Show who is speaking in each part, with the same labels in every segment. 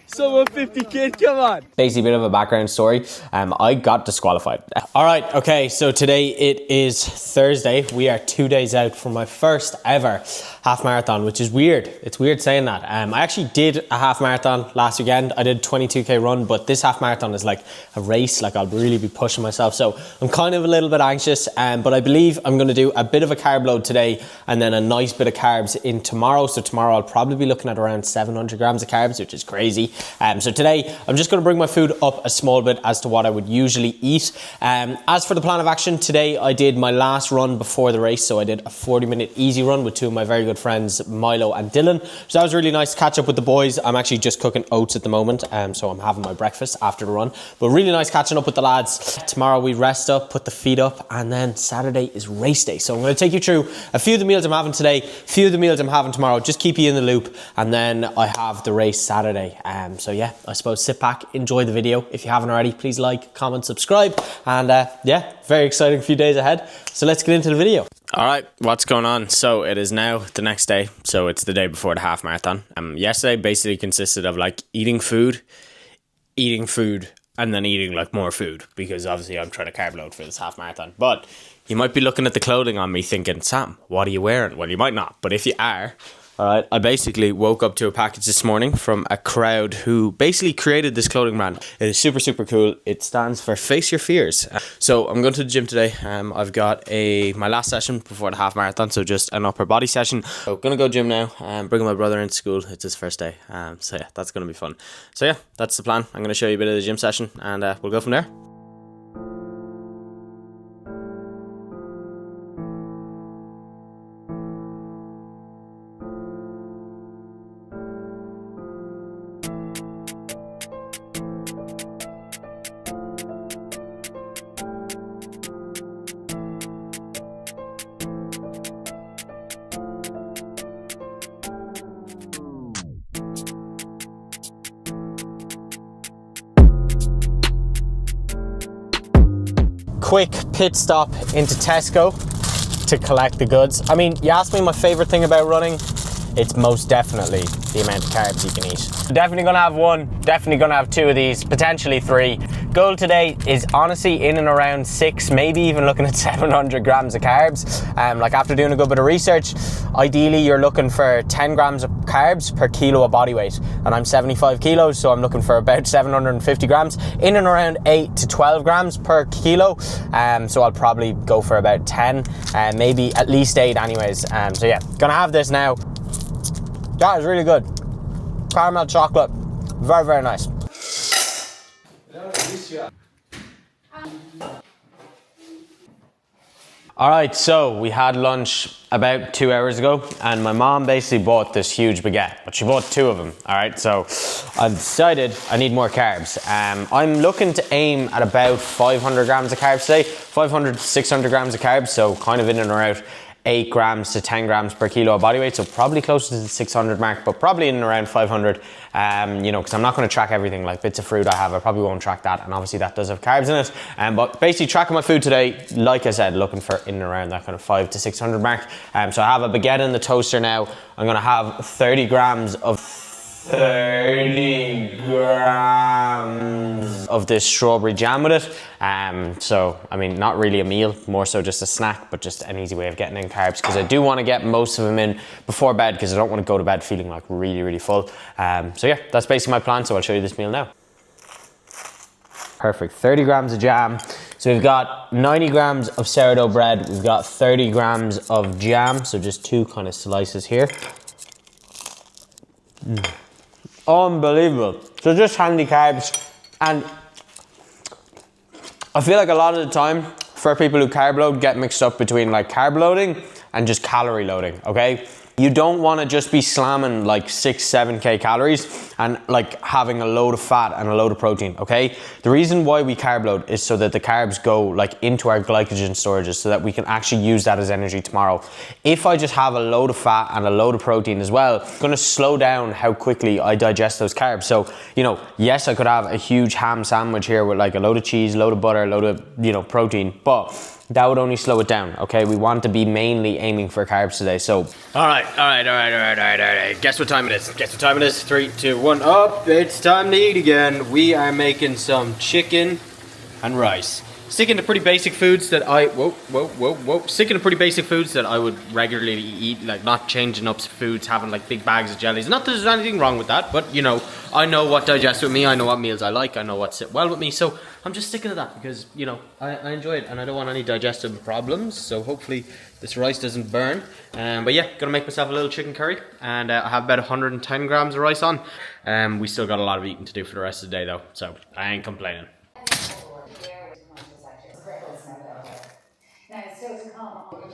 Speaker 1: Someone 50 kid, come on. Basically, a bit of a background story. I got disqualified. All right, okay, so today it is Thursday. We are 2 days out from my first ever half marathon, which is weird. It's weird saying that. I actually did a half marathon last weekend. I did a 22k run, but this half marathon is like a race. Like I'll really be pushing myself. So I'm kind of a little bit anxious, but I believe I'm gonna do a bit of a carb load today and then a nice bit of carbs in tomorrow. So tomorrow I'll probably be looking at around 700 grams of carbs, which is crazy. So today I'm just going to bring my food up a small bit as to what I would usually eat. As for the plan of action, today I did my last run before the race. So I did a 40-minute easy run with two of my very good friends, Milo and Dylan. So that was really nice to catch up with the boys. I'm actually just cooking oats at the moment. So I'm having my breakfast after the run, but really nice catching up with the lads. Tomorrow we rest up, put the feet up, and then Saturday is race day. So I'm going to take you through a few of the meals I'm having today, a few of the meals I'm having tomorrow, just keep you in the loop. And then I have the race Saturday. So yeah, I suppose sit back, enjoy the video. If you haven't already, please like, comment, subscribe. And yeah, very exciting few days ahead. So let's get into the video. All right, what's going on? So it is now the next day. So it's the day before the half marathon. Yesterday basically consisted of like eating food, and then eating like more food, because obviously I'm trying to carb load for this half marathon. But you might be looking at the clothing on me thinking, Sam, what are you wearing? Well, you might not, but if you are, all right, I basically woke up to a package this morning from a crowd who basically created this clothing brand. It is super, super cool. It stands for Face Your Fears. So I'm going to the gym today. I've got my last session before the half marathon, so just an upper body session. So going to go gym now, bringing my brother into school. It's his first day. So yeah, that's going to be fun. So yeah, that's the plan. I'm going to show you a bit of the gym session and we'll go from there. Quick pit stop into Tesco to collect the goods. I mean, you ask me my favorite thing about running, it's most definitely the amount of carbs you can eat. Definitely gonna have one, definitely gonna have two of these, potentially three. Goal today is honestly in and around 6, maybe even looking at 700 grams of carbs. Like after doing a good bit of research, ideally you're looking for 10 grams of carbs per kilo of body weight. And I'm 75 kilos, so I'm looking for about 750 grams, in and around 8 to 12 grams per kilo. So I'll probably go for about 10, maybe at least 8 anyways. So yeah, gonna have this now. That is really good. Caramel chocolate, very, very nice. All right, so we had lunch about 2 hours ago and my mom basically bought this huge baguette, but she bought 2 of them. All right, so I decided I need more carbs. I'm looking to aim at about 500 grams of carbs today, 500 to 600 grams of carbs, so kind of in and around 8 grams to 10 grams per kilo of body weight, so probably closer to the 600 mark, but probably in and around 500, you know, because I'm not going to track everything. Like bits of fruit I probably won't track that, and obviously that does have carbs in it. But basically tracking my food today, like I said, looking for in and around that kind of 500 to 600 mark. So I have a baguette in the toaster now. I'm going to have 30 grams of this strawberry jam with it. So I mean, not really a meal, more so just a snack, but just an easy way of getting in carbs, because I do want to get most of them in before bed, because I don't want to go to bed feeling like really, really full. So yeah, that's basically my plan. So I'll show you this meal now. Perfect, 30 grams of jam. So we've got 90 grams of sourdough bread. We've got 30 grams of jam. So just 2 kind of slices here. Unbelievable. So just handy carbs. And I feel like a lot of the time for people who carb load get mixed up between like carb loading and just calorie loading, okay? You don't want to just be slamming like 6-7k calories and like having a load of fat and a load of protein, okay? The reason why we carb load is so that the carbs go like into our glycogen storages, so that we can actually use that as energy tomorrow. If I just have a load of fat and a load of protein as well, it's going to slow down how quickly I digest those carbs. So, you know, yes, I could have a huge ham sandwich here with like a load of cheese, load of butter, load of, you know, protein, but that would only slow it down, okay? We want to be mainly aiming for carbs today. So, all right, right. Guess what time it is? Guess what time it is? 3, 2, 1, up. It's time to eat again. We are making some chicken and rice. Sticking to pretty basic foods that Sticking to pretty basic foods that I would regularly eat, like not changing up foods, having like big bags of jellies. Not that there's anything wrong with that, but you know, I know what digests with me, I know what meals I like, I know what sit well with me, so I'm just sticking to that because, you know, I enjoy it and I don't want any digestive problems, so hopefully this rice doesn't burn. But yeah, gonna make myself a little chicken curry, and I have about 110 grams of rice on. We still got a lot of eating to do for the rest of the day though, so I ain't complaining.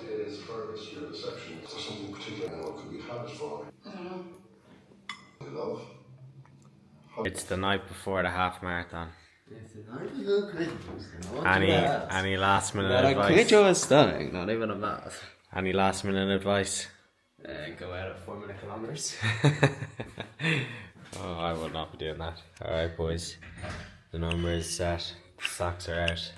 Speaker 2: It is further history of deception. Is there something particular what could be had for? Love.
Speaker 1: It's the night before the half marathon.
Speaker 3: It's the night before Christmas.
Speaker 1: Any last minute advice?
Speaker 3: Quit your stomach, not even a mouth.
Speaker 1: Any last minute advice?
Speaker 3: Go out at 4 minute kilometers.
Speaker 1: Oh, I will not be doing that. Alright boys, the number is set, the socks are out.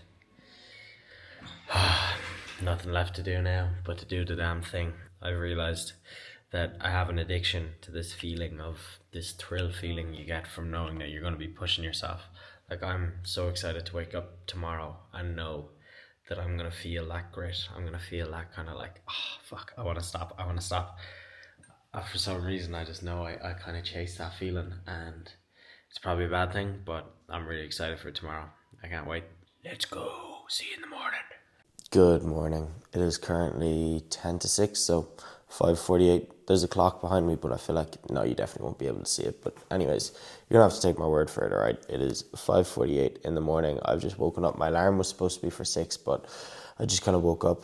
Speaker 1: Nothing left to do now but to do the damn thing. I've realised that I have an addiction to this feeling of, this thrill feeling you get from knowing that you're going to be pushing yourself. Like, I'm so excited to wake up tomorrow and know that I'm going to feel that grit. I'm going to feel that kind of like, oh fuck, I want to stop. For some reason I just know I kind of chase that feeling, and it's probably a bad thing, but I'm really excited for tomorrow. I can't wait. Let's go. See you in the morning. Good morning. It is currently 10 to 6, so 5:48. There's a clock behind me, but I feel like, no, you definitely won't be able to see it. But anyways, you're gonna have to take my word for it, all right? It is 5:48 in the morning. I've just woken up. My alarm was supposed to be for 6, but I just kind of woke up.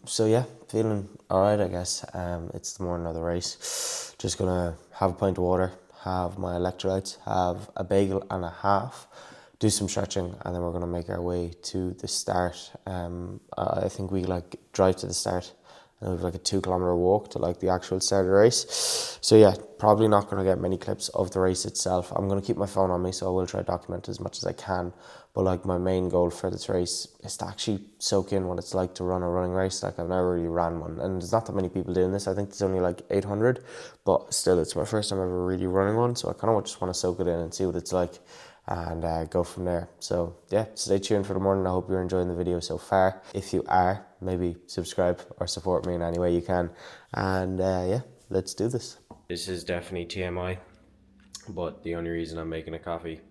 Speaker 1: So yeah, feeling all right, I guess. It's the morning of the race. Just gonna have a pint of water, have my electrolytes, have a bagel and a half, do some stretching, and then we're going to make our way to the start. I think we like drive to the start and we have like a 2 kilometer walk to like the actual start of the race. So yeah, probably not going to get many clips of the race itself. I'm going to keep my phone on me, so I will try to document as much as I can. But like, my main goal for this race is to actually soak in what it's like to run a running race. Like, I've never really ran one, and there's not that many people doing this. I think there's only like 800, but still, it's my first time ever really running one, so I kind of just want to soak it in and see what it's like, and go from there. So yeah, stay tuned for the morning. I hope you're enjoying the video so far. If you are, maybe subscribe or support me in any way you can, and yeah, let's do this. This is definitely TMI, but the only reason I'm making a coffee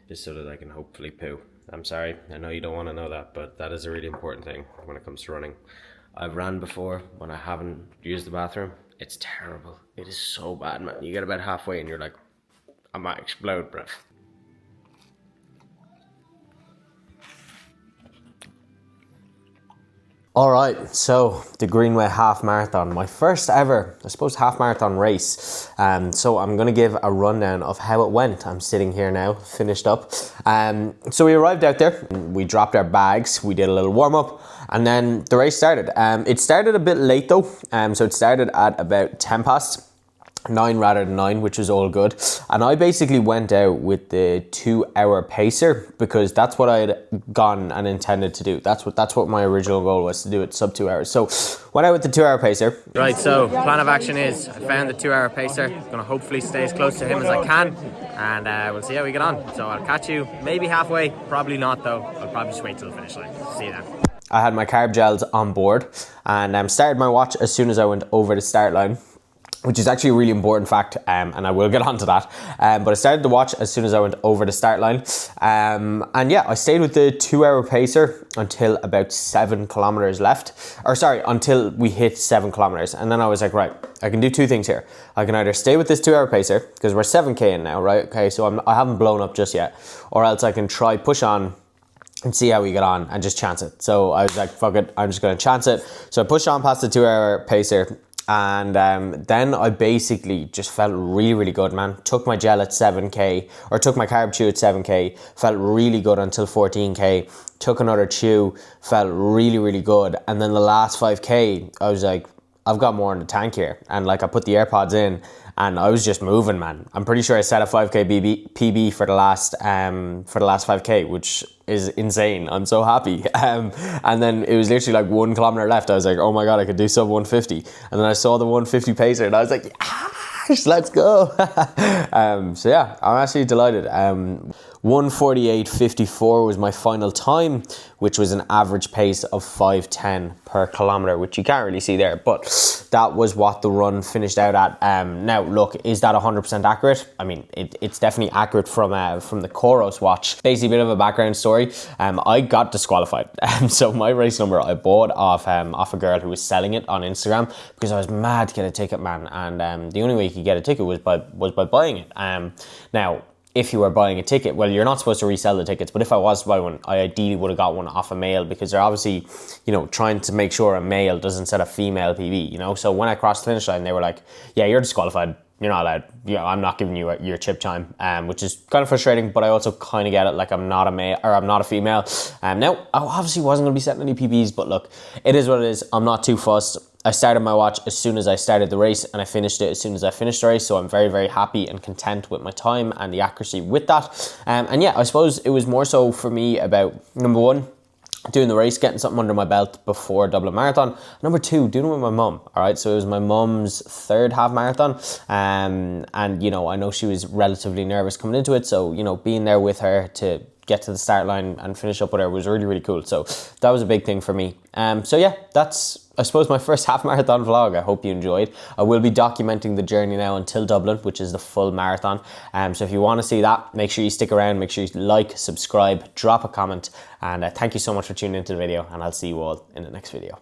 Speaker 1: is so that I can hopefully poo. I'm sorry, I know you don't want to know that, but that is a really important thing when it comes to running. I've ran before when I haven't used the bathroom. It's terrible. It is so bad, man. You get about halfway and you're like, I might explode, bruv. All right, so the Greenway Half Marathon, my first ever, I suppose, half marathon race. So I'm gonna give a rundown of how it went. I'm sitting here now, finished up. So we arrived out there, we dropped our bags, we did a little warm up, and then the race started. It started a bit late though, so it started at about 9 rather than 9, which was all good. And I basically went out with the 2-hour pacer because that's what I had gone and intended to do. That's what my original goal was, to do it sub 2 hours. So went out with the 2-hour pacer. Right, so plan of action is I found the 2-hour pacer. Gonna hopefully stay as close to him as I can, and we'll see how we get on. So I'll catch you maybe halfway, probably not though. I'll probably just wait till the finish line. See you then. I had my carb gels on board and started my watch as soon as I went over the start line, which is actually a really important fact, and I will get onto that. But I started the watch as soon as I went over the start line. And yeah, I stayed with the 2-hour pacer until about 7 kilometers left. Or sorry, until we hit 7 kilometers. And then I was like, right, I can do 2 things here. I can either stay with this 2-hour pacer, because we're 7K in now, right? Okay, so I haven't blown up just yet. Or else I can try push on and see how we get on and just chance it. So I was like, fuck it, I'm just gonna chance it. So I pushed on past the 2-hour pacer, and then I basically just felt really, really good, man. Took my gel at 7K, or took my carb chew at 7K, felt really good until 14K, took another chew, felt really, really good. And then the last 5K, I was like, I've got more in the tank here. And like, I put the AirPods in and I was just moving, man. I'm pretty sure I set a 5K PB for the last 5K, which is insane. I'm so happy. And then it was literally like 1 kilometer left. I was like, oh my God, I could do sub 150. And then I saw the 150 pacer and I was like, yes, let's go. So yeah, I'm actually delighted. 1:48.54 was my final time, which was an average pace of 5:10 per kilometer, which you can't really see there, but that was what the run finished out at. Now, look, is that 100% accurate? I mean, it's definitely accurate from the Coros watch. Basically, a bit of a background story. I got disqualified. So my race number I bought off a girl who was selling it on Instagram because I was mad to get a ticket, man. And the only way you could get a ticket was by buying it. Now, if you were buying a ticket, well, you're not supposed to resell the tickets, but if I was to buy one, I ideally would have got one off a male, because they're obviously, you know, trying to make sure a male doesn't set a female PB, you know. So when I crossed the finish line, they were like, yeah, you're disqualified, you're not allowed, you know, I'm not giving you your chip time, which is kind of frustrating, but I also kind of get it, like I'm not a male, or I'm not a female. Now, I obviously wasn't going to be setting any PBs, but look, it is what it is. I'm not too fussed. I started my watch as soon as I started the race, and I finished it as soon as I finished the race. So I'm very, very happy and content with my time and the accuracy with that. And yeah, I suppose it was more so for me about, number one, doing the race, getting something under my belt before Dublin Marathon. Number two, doing it with my mum. All right, so it was my mum's third half marathon, and you know, I know she was relatively nervous coming into it. So you know, being there with her to get to the start line and finish up with her was really, really cool. So that was a big thing for me. So yeah, that's, I suppose, my first half marathon vlog. I hope you enjoyed. I will be documenting the journey now until Dublin, which is the full marathon. So if you want to see that, make sure you stick around, make sure you like, subscribe, drop a comment, and thank you so much for tuning into the video, and I'll see you all in the next video.